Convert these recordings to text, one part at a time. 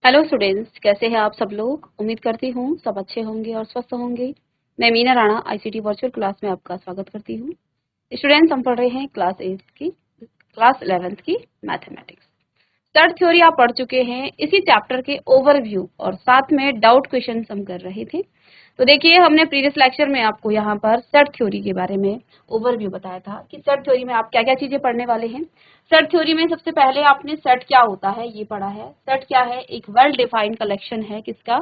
Hello students, कैसे हैं आप सब लोग। उम्मीद करती हूँ सब अच्छे होंगे और स्वस्थ होंगे। मैं Meena Rana ICT virtual class में आपका स्वागत करती हूँ। स्टूडेंट्स, हम पढ़ रहे हैं क्लास 11th की मैथमेटिक्स। सर्ट थ्योरी आप पढ़ चुके हैं। इसी चैप्टर के ओवरव्यू और साथ में डाउट क्वेश्चन हम कर रहे थे। तो देखिए, हमने प्रीवियस लेक्चर में आपको यहाँ पर सर्ट थ्योरी के बारे में ओवरव्यू बताया था कि सर्ट थ्योरी में आप क्या क्या चीजें पढ़ने वाले हैं। सर्ट थ्योरी में सबसे पहले आपने सेट क्या होता है ये पढ़ा है। सेट क्या है? एक वेल डिफाइंड कलेक्शन है किसका?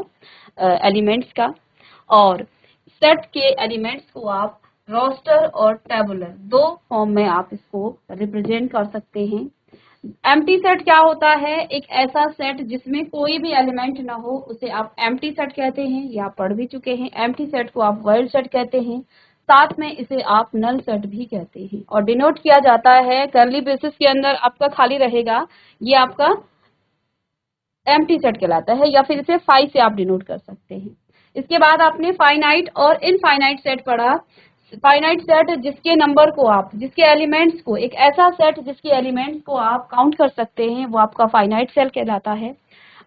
एलिमेंट्स का। और सेट के एलिमेंट्स को आप रोस्टर और टेबुलर दो फॉर्म में आप इसको रिप्रेजेंट कर सकते हैं। एम्प्टी सेट क्या होता है? एक ऐसा सेट जिसमें कोई भी एलिमेंट ना हो, उसे आप एम्प्टी सेट कहते हैं। ये आप पढ़ भी चुके हैं। एम्प्टी सेट को आप वॉइड सेट कहते हैं, साथ में इसे आप नल सेट भी कहते हैं। और डिनोट किया जाता है कर्ली ब्रेसेस के अंदर, आपका खाली रहेगा, ये आपका एम्प्टी सेट कहलाता है, या फिर इसे फाई से आप डिनोट कर सकते हैं। इसके बाद आपने फाइनाइट और इनफाइनाइट सेट पढ़ा। फाइनाइट सेट जिसके एलिमेंट्स को, एक ऐसा सेट जिसके एलिमेंट्स को आप काउंट कर सकते हैं, वो आपका फाइनाइट सेट कहलाता है।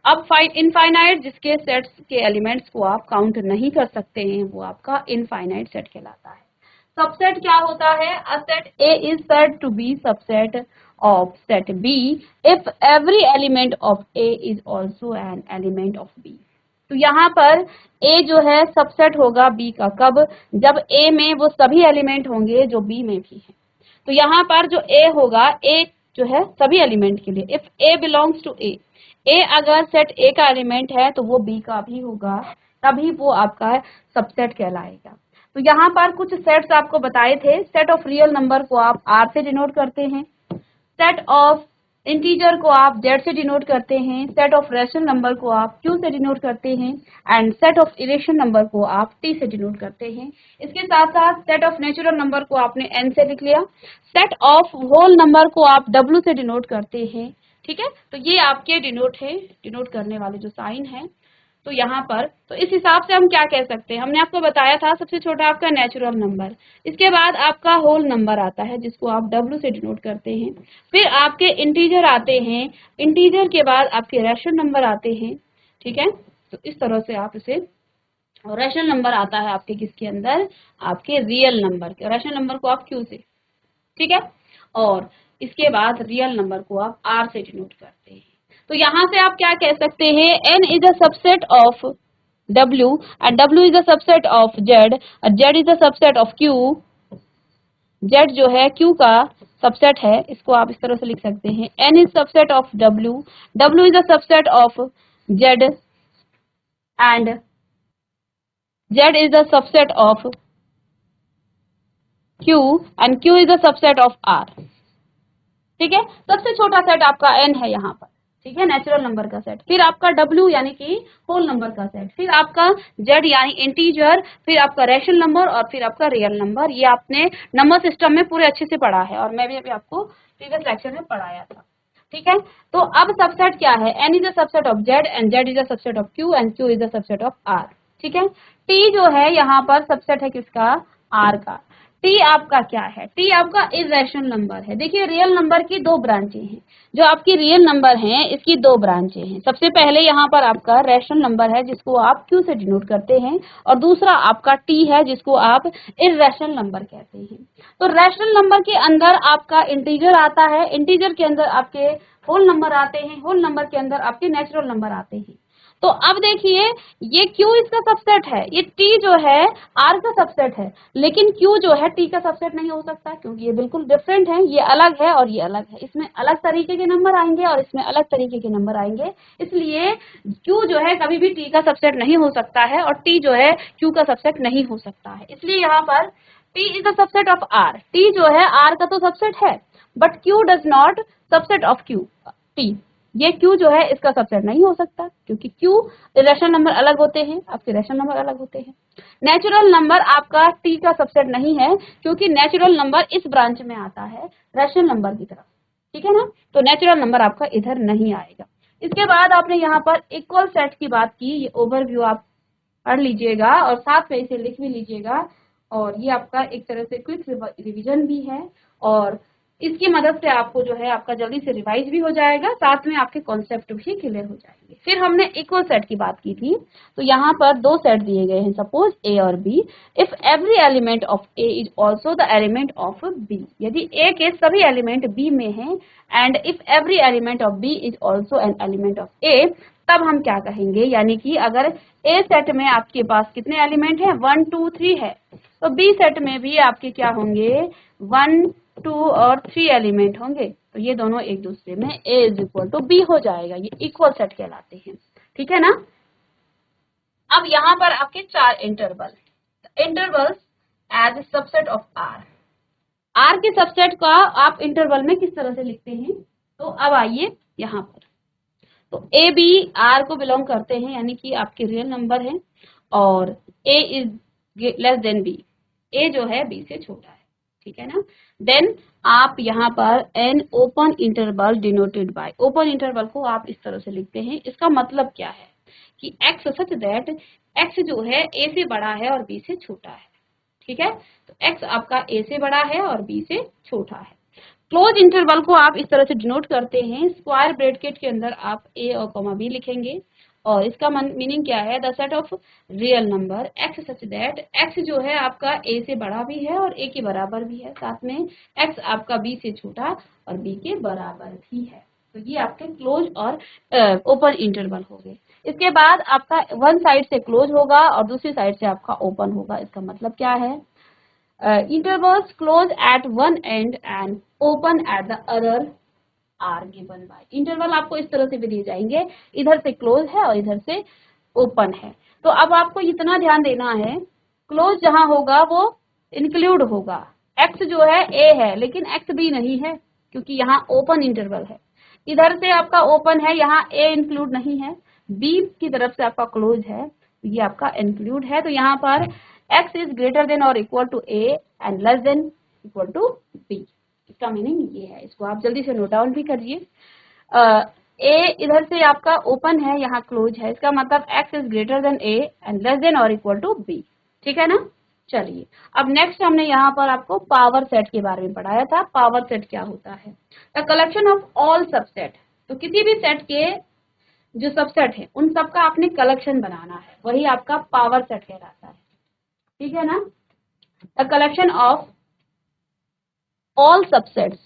अब इनफाइनाइट जिसके सेट्स के एलिमेंट्स को आप काउंट नहीं कर सकते हैं, वो आपका इनफाइनाइट सेट कहलाता है। सबसेट क्या होता है? A set A is said to be subset of set B if every element of A is also an element of B। तो यहाँ पर A जो है सबसेट होगा B का। कब? जब A में वो सभी एलिमेंट होंगे जो B में भी है। तो यहाँ पर जो A होगा, A जो है सभी एलिमेंट के लिए, if A belongs to A, A अगर सेट A का एलिमेंट है तो वो B का भी होगा, तभी वो आपका सबसेट कहलाएगा। तो यहाँ पर कुछ सेट्स आपको बताए थे। सेट ऑफ रियल नंबर को आप R से डिनोट करते हैं, सेट ऑफ इंटीजर को आप Z से डिनोट करते हैं, सेट ऑफ रैशनल नंबर को आप Q से डिनोट करते हैं, and set of irrational number को आप T से डिनोट करते हैं। इसके साथ साथ सेट ऑफ नेचुरल नंबर को आपने N से लिख लिया, सेट ऑफ होल नंबर को आप W से डिनोट करते हैं। ठीक है, तो ये आपके डिनोट करने वाले जो साइन है। तो यहाँ पर तो इस हिसाब से हम क्या कह सकते हैं, हमने आपको बताया था सबसे छोटा आपका नेचुरल नंबर, इसके बाद आपका होल नंबर आता है जिसको आप W से डिनोट करते हैं, फिर आपके इंटीजर आते हैं, इंटीजर के बाद आपके रैशनल नंबर आते हैं। ठीक है, तो इस तरह से आप इसे, और रैशनल नंबर आता है आपके किसके अंदर? आपके रियल नंबर के। रैशनल नंबर को आप Q से, ठीक है, और इसके बाद रियल नंबर को आप R से डिनोट करते हैं। तो यहाँ से आप क्या कह सकते हैं? N is a subset of W and W is a subset of Z, Z is a subset of Q। Z जो है Q का सबसेट है, इसको आप इस तरह से लिख सकते हैं, N is subset of W, W is a subset of Z and Z is a subset of Q and Q is a subset of R। ठीक है, सबसे छोटा सेट आपका N है यहाँ पर। ठीक है, नेचुरल नंबर का सेट, फिर आपका W यानी कि होल नंबर का सेट, फिर आपका Z यानी इंटीजर, फिर आपका रैशनल नंबर, और फिर आपका रियल नंबर। ये आपने नंबर सिस्टम में पूरे अच्छे से पढ़ा है, और मैं भी अभी आपको प्रीवियस लेक्चर में पढ़ाया था। ठीक है, तो अब सबसेट क्या है? N is a subset of Z and Z is a subset of Q and Q is a subset of R। ठीक है, T जो है यहाँ पर सबसेट है किसका? R का। T आपका क्या है? T आपका इरेशनल नंबर है। देखिए, रियल नंबर की दो ब्रांचें हैं, जो आपकी रियल नंबर हैं इसकी दो ब्रांचें हैं। सबसे पहले यहाँ पर आपका रैशनल नंबर है जिसको आप Q से डिनोट करते हैं, और दूसरा आपका T है जिसको आप इरेशनल नंबर कहते हैं। तो रैशनल नंबर के अंदर आपका इंटीजर आता है, इंटीजर के अंदर आपके होल नंबर आते हैं, होल नंबर के अंदर आपके नेचुरल नंबर आते हैं। तो अब देखिए, ये Q इसका सबसेट है, ये T जो है R का सबसेट है, लेकिन Q जो है T का सबसेट नहीं हो सकता, क्योंकि ये बिल्कुल डिफरेंट है, ये अलग है और ये अलग है। इसमें अलग तरीके के नंबर आएंगे और इसमें अलग तरीके के नंबर आएंगे, इसलिए Q जो है कभी भी T का सबसेट नहीं हो सकता है, और T जो है Q का सबसेट नहीं हो सकता है। इसलिए यहाँ पर T is the subset of R। T जो है R का तो सबसेट है, but Q does not subset of Q। T, ये Q जो है इसका सबसेट नहीं हो सकता, क्योंकि Q रैशनल नंबर अलग होते हैं, आपके रैशनल नंबर अलग होते हैं। नेचुरल नंबर आपका T का सबसेट नहीं है, क्योंकि नेचुरल नंबर इस ब्रांच में आता है रैशनल नंबर की तरफ। ठीक है ना, तो नेचुरल नंबर आपका इधर नहीं आएगा। इसके बाद आपने यहाँ पर इक्वल सेट की बात की, ये ओवरव्यू आप पढ़ लीजिएगा और साथ में इसे लिख भी लीजिएगा, और ये आपका एक तरह से क्विक रिवीजन भी है। और इसकी मदद से आपको जो है आपका जल्दी से रिवाइज भी हो जाएगा, साथ में आपके कॉन्सेप्ट भी क्लियर हो जाएंगे। फिर हमने इक्वल सेट की बात की थी, तो यहाँ पर दो सेट दिए गए हैं, सपोज ए और B. If every element of A is also the element of B, यदि ए के सभी एलिमेंट बी में हैं, and if every element of B is also an element of A, तब हम क्या कहेंगे, यानी कि अगर ए सेट में आपके पास कितने एलिमेंट हैं, 1 2 3 है, तो बी सेट में भी आपके क्या होंगे, 1 2 और 3 एलिमेंट होंगे। तो ये दोनों एक दूसरे में ए इज इक्वल टू बी हो जाएगा, ये इक्वल सेट कहलाते हैं, ठीक है ना। अब यहाँ पर आपके 4 interval, intervals as subset of R. R के सबसेट का आप इंटरवल में किस तरह से लिखते हैं, तो अब आइए यहाँ पर, तो ए बी आर को बिलोंग करते हैं, यानी कि आपके रियल नंबर हैं, और ए इज लेस देन बी, ए जो है बी से छोटा है, ठीक है ना। देन आप यहाँ पर an open interval denoted by, open interval को आप इस तरह से लिखते हैं। इसका मतलब क्या है कि एक्स सच दैट एक्स जो है ए से बड़ा है और बी से छोटा है, ठीक है। तो एक्स आपका ए से बड़ा है और बी से छोटा है। क्लोज इंटरवल को आप इस तरह से डिनोट करते हैं, स्क्वायर ब्रैकेट के अंदर आप ए और कॉमा बी लिखेंगे, और इसका मीनिंग क्या है, the set of real number x such that x जो है आपका ए से बड़ा भी है और ए के बराबर भी है, साथ में एक्स आपका बी से छोटा और बी के बराबर भी है। तो ये आपके क्लोज और ओपन इंटरवल हो गए। इसके बाद आपका वन साइड से क्लोज होगा और दूसरी साइड से आपका ओपन होगा। इसका मतलब क्या है, intervals close at one end and open at the other are given by। Interval आपको इस तरह से भी दिए जाएंगे, इधर से क्लोज है और इधर से ओपन है। तो अब आपको इतना ध्यान देना है, क्लोज जहां होगा वो इंक्लूड होगा, एक्स जो है ए है लेकिन एक्स बी नहीं है, क्योंकि यहाँ ओपन इंटरवल है। इधर से आपका ओपन है, यहाँ ए इंक्लूड नहीं है, बी की तरफ से आपका क्लोज है, ये आपका इंक्लूड है। तो यहाँ पर x इज ग्रेटर देन और equal to a and less than equal to b, इसका मीनिंग ये है। इसको आप जल्दी से नोट डाउन भी करिए। a इधर से आपका ओपन है, यहाँ क्लोज है, इसका मतलब x is greater then a and less then और इक्वल टू b, ठीक है ना। चलिए अब नेक्स्ट हमने यहाँ पर आपको पावर सेट के बारे में पढ़ाया था। पावर सेट क्या होता है, the collection of all subset. तो किसी भी सेट के जो सबसेट है उन सब का आपने कलेक्शन बनाना है, वही आपका पावर सेट कहलाता है, ठीक है ना। The collection of all subsets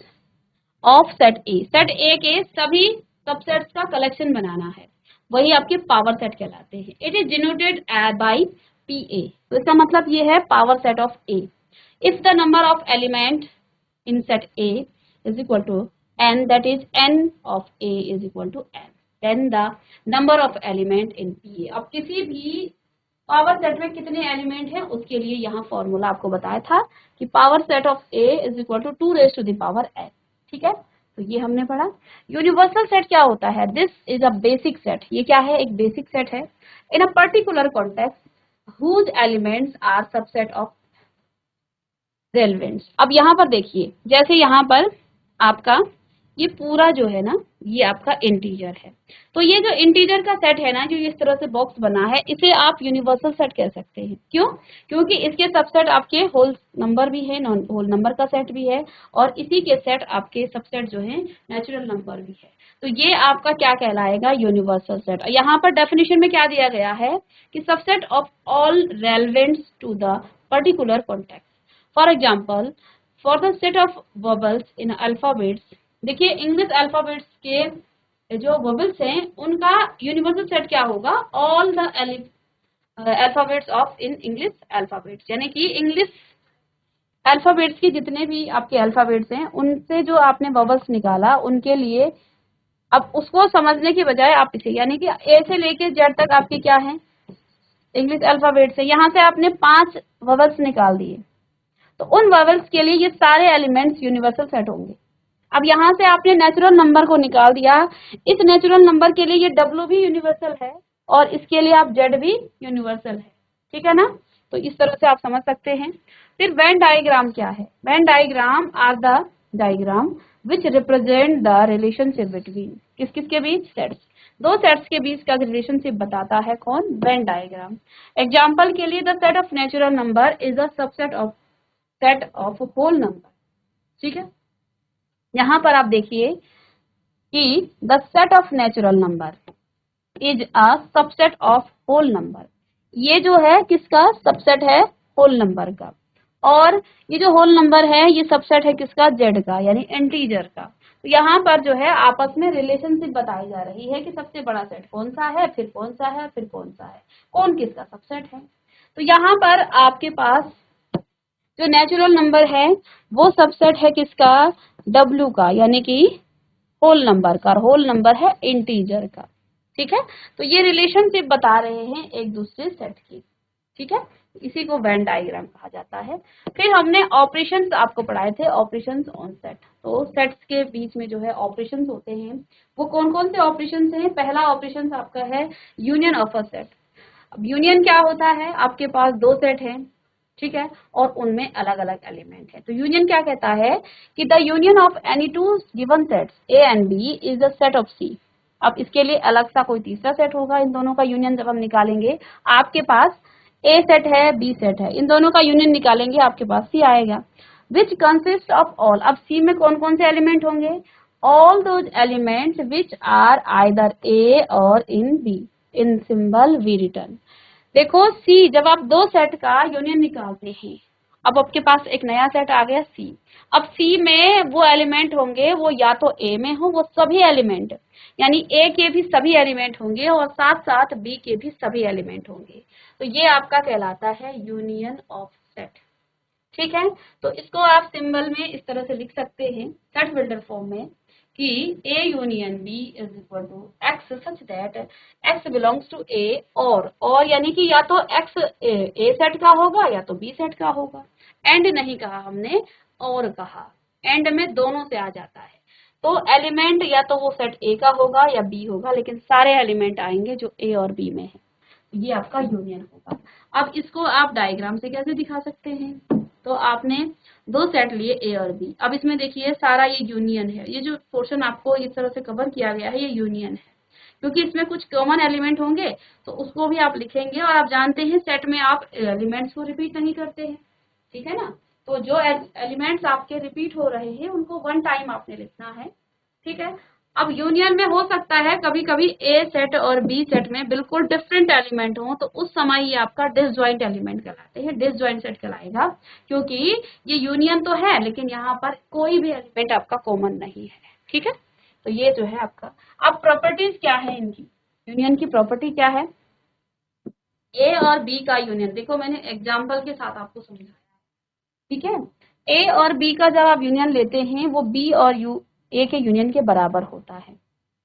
of set A, set ए के सभी सबसेट्स का कलेक्शन बनाना है, वही आपके पावर सेट कहलाते हैं। It is denoted by P A, तो इसका मतलब ये है power set of A. If the number of element in set A is equal to n, that is n of a is equal to n, then the number of element in PA। अब किसी भी power set में कितने element हैं उसके लिए यहाँ formula आपको बताया था कि power set of A is equal to 2 raise to the power n, ठीक है। तो ये हमने पढ़ा। यूनिवर्सल सेट क्या होता है, this is a basic set, ये क्या है, एक बेसिक सेट है in a particular context whose elements are subset of relevants. अब यहाँ पर देखिए, जैसे यहाँ पर आपका ये पूरा जो है ना, ये आपका इंटीजर है, तो ये जो इंटीजर का सेट है ना, जो इस तरह से बॉक्स बना है, इसे आप यूनिवर्सल सेट कह सकते हैं। क्यों, क्योंकि इसके सबसेट आपके होल नंबर भी है, नॉन होल नंबर का सेट भी है, और इसी के सेट आपके सबसेट जो है नेचुरल नंबर भी है। तो ये आपका क्या कहलाएगा, यूनिवर्सल सेट। यहाँ पर डेफिनेशन में क्या दिया गया है कि subset of all relevants to the particular context. For example, for the set of vowels in alphabets, देखिए इंग्लिश अल्फाबेट्स के जो वोवेल्स हैं उनका यूनिवर्सल सेट क्या होगा, all the alphabets of in English alphabets, यानी कि इंग्लिश अल्फाबेट्स के जितने भी आपके अल्फाबेट्स हैं उनसे जो आपने वोवेल्स निकाला उनके लिए, अब उसको समझने की बजाय आप इसे, यानी कि ए से लेके जेड तक आपके क्या है इंग्लिश अल्फाबेट्स है, यहाँ से आपने 5 वोवेल्स निकाल दिए, तो उन वोवेल्स के लिए ये सारे एलिमेंट्स यूनिवर्सल सेट होंगे। अब यहाँ से आपने नेचुरल नंबर को निकाल दिया, इस नेचुरल नंबर के लिए ये W भी यूनिवर्सल है और इसके लिए आप Z भी यूनिवर्सल है, ठीक है ना। तो इस तरह से आप समझ सकते हैं। फिर वेन डायग्राम क्या है, Venn diagram are the diagram which represent the relationship between, किस किस के बीच, सेट्स, दो सेट्स के बीच का रिलेशनशिप बताता है कौन, वेन डायग्राम। एग्जाम्पल के लिए, the set of natural number is the subset of set of whole number, ठीक है। यहाँ पर आप देखिए कि the set of natural number is a subset of whole number. ये जो है किसका सबसेट है? होल नंबर का। और ये जो होल नंबर है ये सबसेट है किसका? जेड का, यानी इंटीजर का। तो यहाँ पर जो है आपस में रिलेशनशिप बताई जा रही है कि सबसे बड़ा सेट कौन सा है, फिर कौन सा है, फिर कौन सा है, कौन किसका सबसेट है। तो यहाँ पर आपके पास जो नेचुरल नंबर है वो सबसेट है किसका? डब्ल्यू का, यानी कि होल नंबर का। होल नंबर है इंटीजर का। ठीक है, तो ये रिलेशनशिप बता रहे हैं एक दूसरे सेट की। ठीक है, इसी को वेन डायग्राम कहा जाता है। फिर हमने ऑपरेशंस आपको पढ़ाए थे, ऑपरेशंस ऑन सेट। तो सेट्स के बीच में जो है ऑपरेशंस होते हैं, वो कौन कौन से ऑपरेशंस हैं? पहला ऑपरेशन आपका है यूनियन ऑफ अ सेट। अब यूनियन क्या होता है? आपके पास दो सेट हैं, ठीक है, और उनमें अलग अलग एलिमेंट है। तो यूनियन क्या कहता है कि the union of any two given sets A and B is the set of C. अब इसके लिए अलग सा कोई तीसरा सेट होगा, इन दोनों का यूनियन जब हम निकालेंगे, आपके पास ए सेट है, बी सेट है, इन दोनों का यूनियन निकालेंगे, आपके पास सी आएगा। Which consist of all. अब सी में कौन कौन से एलिमेंट होंगे? All those elements which are either A और in B. In symbol we return. देखो सी, जब आप दो सेट का यूनियन निकालते हैं, अब आपके पास एक नया सेट आ गया सी। अब सी में वो एलिमेंट होंगे, वो या तो ए में हो, वो सभी एलिमेंट, यानी ए के भी सभी एलिमेंट होंगे और साथ साथ बी के भी सभी एलिमेंट होंगे। तो ये आपका कहलाता है यूनियन ऑफ सेट। ठीक है, तो इसको आप सिंबल में इस तरह से लिख सकते हैं सेट बिल्डर फॉर्म में कि A union B is equal to X such that X belongs to A, और यानी कि या तो एक्स ए सेट का होगा या तो बी सेट का होगा। एंड नहीं कहा हमने, और कहा। एंड में दोनों से आ जाता है। तो एलिमेंट या तो वो सेट ए का होगा या बी होगा, लेकिन सारे एलिमेंट आएंगे जो ए और बी में है। ये आपका यूनियन होगा। अब इसको आप डायग्राम से कैसे दिखा सकते हैं? तो आपने दो सेट लिए ए और बी। अब इसमें देखिए सारा ये यूनियन है, ये जो पोर्शन आपको इस तरह से कवर किया गया है ये यूनियन है, क्योंकि इसमें कुछ कॉमन एलिमेंट होंगे तो उसको भी आप लिखेंगे। और आप जानते हैं सेट में आप एलिमेंट्स को रिपीट नहीं करते हैं, ठीक है ना। तो जो एलिमेंट्स आपके रिपीट हो रहे हैं उनको वन टाइम आपने लिखना है। ठीक है, अब यूनियन में हो सकता है कभी कभी ए सेट और बी सेट में बिल्कुल डिफरेंट एलिमेंट हो, तो उस समय ये आपका डिसजॉइंट एलिमेंट कहलाते हैं, डिसजॉइंट सेट कहलाएगा, क्योंकि ये यूनियन तो है लेकिन यहाँ पर कोई भी एलिमेंट आपका कॉमन नहीं है। ठीक है, तो ये जो है आपका। अब प्रॉपर्टीज क्या है इनकी, यूनियन की प्रॉपर्टी क्या है? ए और बी का यूनियन, देखो मैंने एग्जाम्पल के साथ आपको समझाया। ठीक है, ए और बी का जब आप यूनियन लेते हैं वो बी और यू ए के यूनियन के बराबर होता है।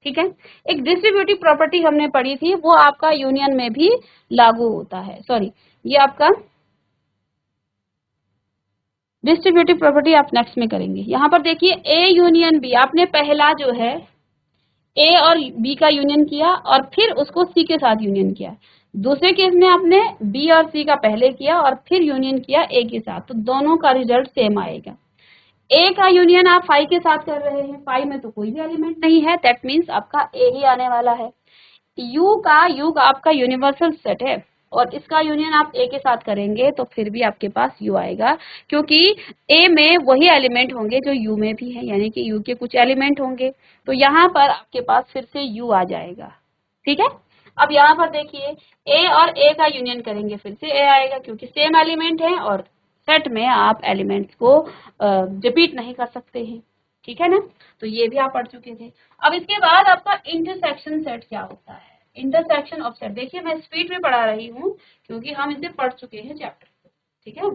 ठीक है, एक डिस्ट्रीब्यूटिव प्रॉपर्टी हमने पढ़ी थी, वो आपका यूनियन में भी लागू होता है। सॉरी, ये आपका डिस्ट्रीब्यूटिव प्रॉपर्टी आप नेक्स्ट में करेंगे। यहाँ पर देखिए ए यूनियन बी, आपने पहला जो है ए और बी का यूनियन किया और फिर उसको सी के साथ यूनियन किया। दूसरे केस में आपने बी और सी का पहले किया और फिर यूनियन किया ए के साथ, तो दोनों का रिजल्ट सेम आएगा। ए का यूनियन आप फाइव के साथ कर रहे हैं, फाइव में तो कोई भी एलिमेंट नहीं है, दैट मीन्स आपका ए ही आने वाला है। यू का आपका यूनिवर्सल सेट है और इसका यूनियन आप ए के साथ करेंगे तो फिर भी आपके पास यू आएगा, क्योंकि ए में वही एलिमेंट होंगे जो यू में भी है, यानी कि यू के कुछ एलिमेंट होंगे, तो यहाँ पर आपके पास फिर से यू आ जाएगा। ठीक है, अब यहाँ पर देखिए ए और ए का यूनियन करेंगे फिर से ए आएगा, क्योंकि सेम एलिमेंट है और सेट में आप एलिमेंट्स को रिपीट नहीं कर सकते हैं। ठीक है ना, तो ये भी आप पढ़ चुके थे। अब इसके बाद आपका इंटरसेक्शन सेट क्या होता है? इंटरसेक्शन ऑफ सेट, देखिए मैं स्पीड में पढ़ा रही हूँ क्योंकि हम इसे पढ़ चुके हैं चैप्टर। ठीक है,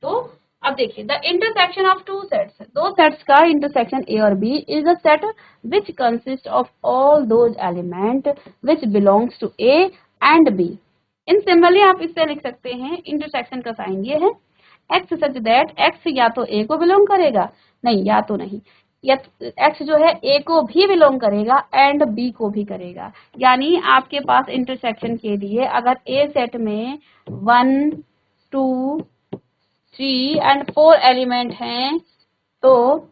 तो अब देखिए the intersection of two sets, दो सेट्स का इंटरसेक्शन ए और B is a set which consist of all those element which belongs to A and B. In symbolically आप इससे लिख सकते हैं, इंटरसेक्शन का साइन ये है एक्स सच दैट एक्स या तो ए को बिलोंग करेगा, नहीं या तो नहीं, या एक्स जो है ए को भी बिलोंग करेगा एंड बी को भी करेगा। यानी आपके पास इंटरसेक्शन के लिए अगर ए सेट में 1 2 3 एंड 4 एलिमेंट हैं तो,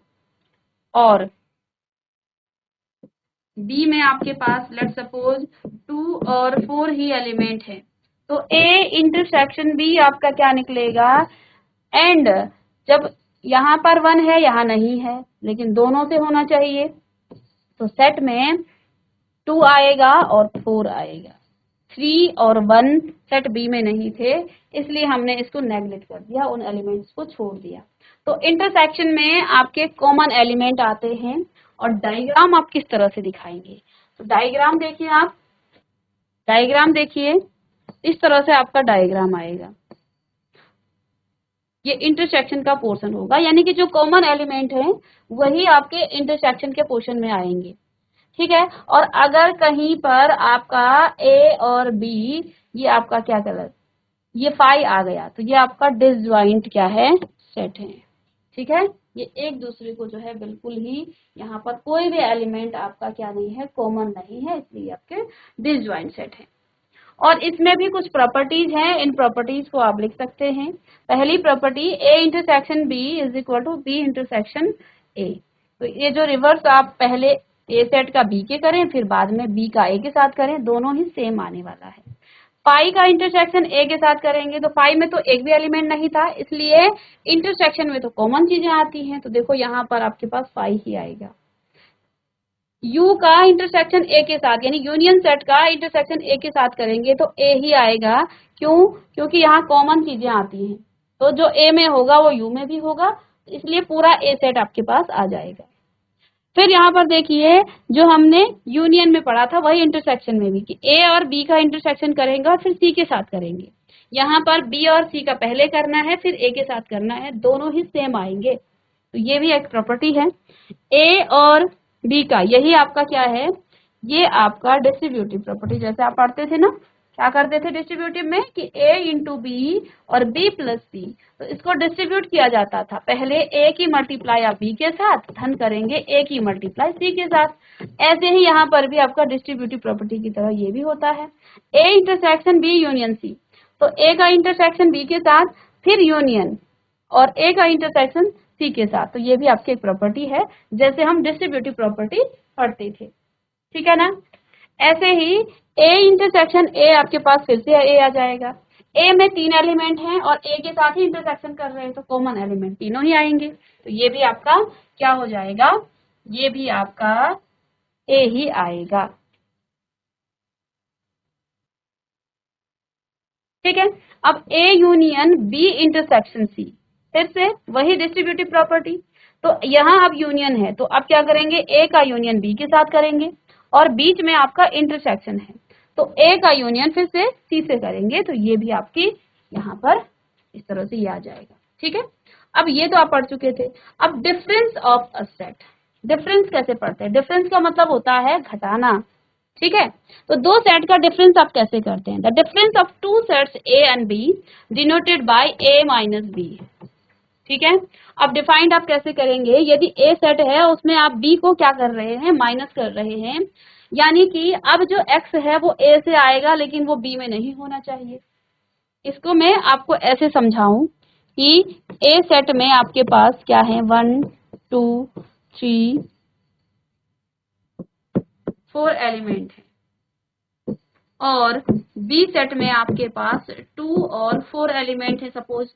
और बी में आपके पास लेट सपोज 2 और 4 ही एलिमेंट है, तो ए इंटरसेक्शन बी आपका क्या निकलेगा? एंड जब यहाँ पर 1 है, यहाँ नहीं है, लेकिन दोनों से होना चाहिए। तो सेट में 2 आएगा और 4 आएगा। 3 और 1 सेट बी में नहीं थे, इसलिए हमने इसको नेगलेक्ट कर दिया, उन एलिमेंट्स को छोड़ दिया। तो इंटरसेक्शन में आपके कॉमन एलिमेंट आते हैं और डायग्राम आप किस तरह से दिखाएंगे। तो डायग्राम देखिए, आप डायग्राम देखिए, इस तरह से आपका डायग्राम आएगा। ये इंटरसेक्शन का पोर्शन होगा, यानी कि जो कॉमन एलिमेंट है वही आपके इंटरसेक्शन के पोर्शन में आएंगे। ठीक है। और अगर कहीं पर आपका ए और बी, ये आपका क्या कलर, ये 5 आ गया, तो ये आपका डिसजॉइंट क्या है, सेट है। ठीक है। ये एक दूसरे को जो है बिल्कुल ही, यहाँ पर कोई भी एलिमेंट आपका क्या नहीं है, कॉमन नहीं है, इसलिए आपके डिसजॉइंट सेट है। और इसमें भी कुछ प्रॉपर्टीज हैं, इन प्रॉपर्टीज को आप लिख सकते हैं। पहली property, A intersection B is equal to B intersection A. तो ये जो रिवर्स आप पहले ए सेट का बी के करें, फिर बाद में बी का ए के साथ करें, दोनों ही सेम आने वाला है। फाई का इंटरसेक्शन ए के साथ करेंगे, तो फाई में तो एक भी एलिमेंट नहीं था, इसलिए इंटरसेक्शन में तो कॉमन चीजें आती हैं। तो देखो यहाँ पर आपके पास फाई ही आएगा। यू का इंटरसेक्शन ए के साथ, यानी यूनियन सेट का इंटरसेक्शन ए के साथ करेंगे तो ए ही आएगा। क्यों? क्योंकि यहाँ कॉमन चीजें आती हैं, तो जो ए में होगा वो यू में भी होगा, इसलिए पूरा ए सेट आपके पास आ जाएगा। फिर यहाँ पर देखिए, जो हमने यूनियन में पढ़ा था वही इंटरसेक्शन में भी, कि ए और बी का इंटरसेक्शन करेंगे और फिर सी के साथ करेंगे। यहाँ पर बी और सी का पहले करना है, फिर ए के साथ करना है, दोनों ही सेम आएंगे। तो ये भी एक प्रॉपर्टी है। ए और बी का, यही आपका क्या है, ये आपका डिस्ट्रीब्यूटिव प्रॉपर्टी। जैसे आप पढ़ते थे ना, क्या करते थे डिस्ट्रीब्यूटिव में, कि a इंटू बी और b प्लस सी, तो इसको डिस्ट्रीब्यूट किया जाता था। पहले a की मल्टीप्लाई आप b के साथ धन करेंगे a की मल्टीप्लाई c के साथ। ऐसे ही यहाँ पर भी आपका डिस्ट्रीब्यूटिव प्रॉपर्टी की तरह ये भी होता है। a intersection b union c, तो a का इंटरसेक्शन b के साथ, फिर यूनियन, और a का इंटरसेक्शन सी के साथ। तो ये भी आपकी एक प्रॉपर्टी है, जैसे हम डिस्ट्रीब्यूटिव प्रॉपर्टी पढ़ते थे। ठीक है ना। ऐसे ही a इंटरसेक्शन a आपके पास फिर से a आ जाएगा। a में 3 एलिमेंट हैं और a के साथ ही इंटरसेक्शन कर रहे हैं, तो कॉमन एलिमेंट तीनों ही आएंगे। तो ये भी आपका क्या हो जाएगा, ये भी आपका a ही आएगा। ठीक है। अब a union b intersection c, फिर से वही डिस्ट्रीब्यूटिव प्रॉपर्टी। तो यहाँ अब यूनियन है, तो अब क्या करेंगे, a का यूनियन b के साथ करेंगे, और बीच में आपका इंटरसेक्शन है, तो a का यूनियन फिर से c से करेंगे। तो ये भी आपकी यहाँ पर इस तरह से ये आ जाएगा। ठीक है। अब ये तो आप पढ़ चुके थे। अब difference of a set, difference कैसे पढ़ते हैं, डिफरेंस का मतलब होता है घटाना। ठीक है। तो दो सेट का डिफरेंस आप कैसे करते हैं, the difference of two sets A and B denoted by A minus B. ठीक है। अब डिफाइंड आप कैसे करेंगे, यदि ए सेट है उसमें आप बी को क्या कर रहे हैं, माइनस कर रहे हैं, यानी कि अब जो एक्स है वो ए से आएगा लेकिन वो बी में नहीं होना चाहिए। इसको मैं आपको ऐसे समझाऊं कि ए सेट में आपके पास क्या है, 1 2 3 4 एलिमेंट है, और बी सेट में आपके पास 2 और 4 एलिमेंट है सपोज।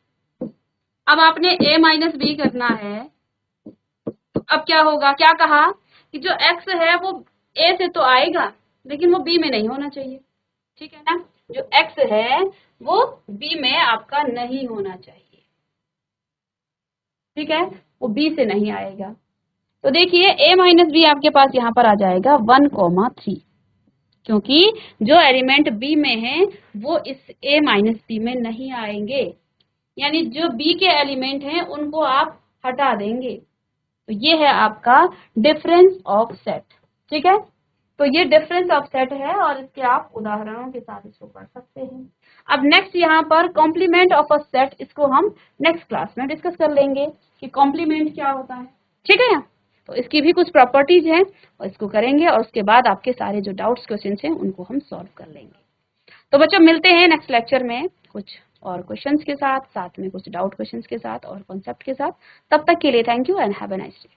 अब आपने a माइनस बी करना है, तो अब क्या होगा, क्या कहा कि जो x है वो a से तो आएगा लेकिन वो b में नहीं होना चाहिए। ठीक है ना। जो x है वो b में आपका नहीं होना चाहिए। ठीक है। वो b से नहीं आएगा। तो देखिए a माइनस बी आपके पास यहाँ पर आ जाएगा 1,3, क्योंकि जो एलिमेंट बी में है वो इस a माइनस बी में नहीं आएंगे, यानी जो बी के एलिमेंट हैं उनको आप हटा देंगे। तो ये है आपका डिफरेंस ऑफ सेट। ठीक है। तो ये डिफरेंस ऑफ सेट है, और इसके आप उदाहरणों के साथ इसको पढ़ सकते हैं। अब नेक्स्ट यहाँ पर कॉम्प्लीमेंट ऑफ अ सेट, इसको हम नेक्स्ट क्लास में डिस्कस कर लेंगे कि कॉम्प्लीमेंट क्या होता है। ठीक है ना। तो इसकी भी कुछ प्रॉपर्टीज हैं और इसको करेंगे, और उसके बाद आपके सारे जो डाउट्स क्वेश्चन हैं उनको हम सॉल्व कर लेंगे। तो बच्चों मिलते हैं नेक्स्ट लेक्चर में कुछ और क्वेश्चंस के साथ, साथ में कुछ डाउट क्वेश्चंस के साथ और कॉन्सेप्ट के साथ। तब तक के लिए thank you and have a nice day.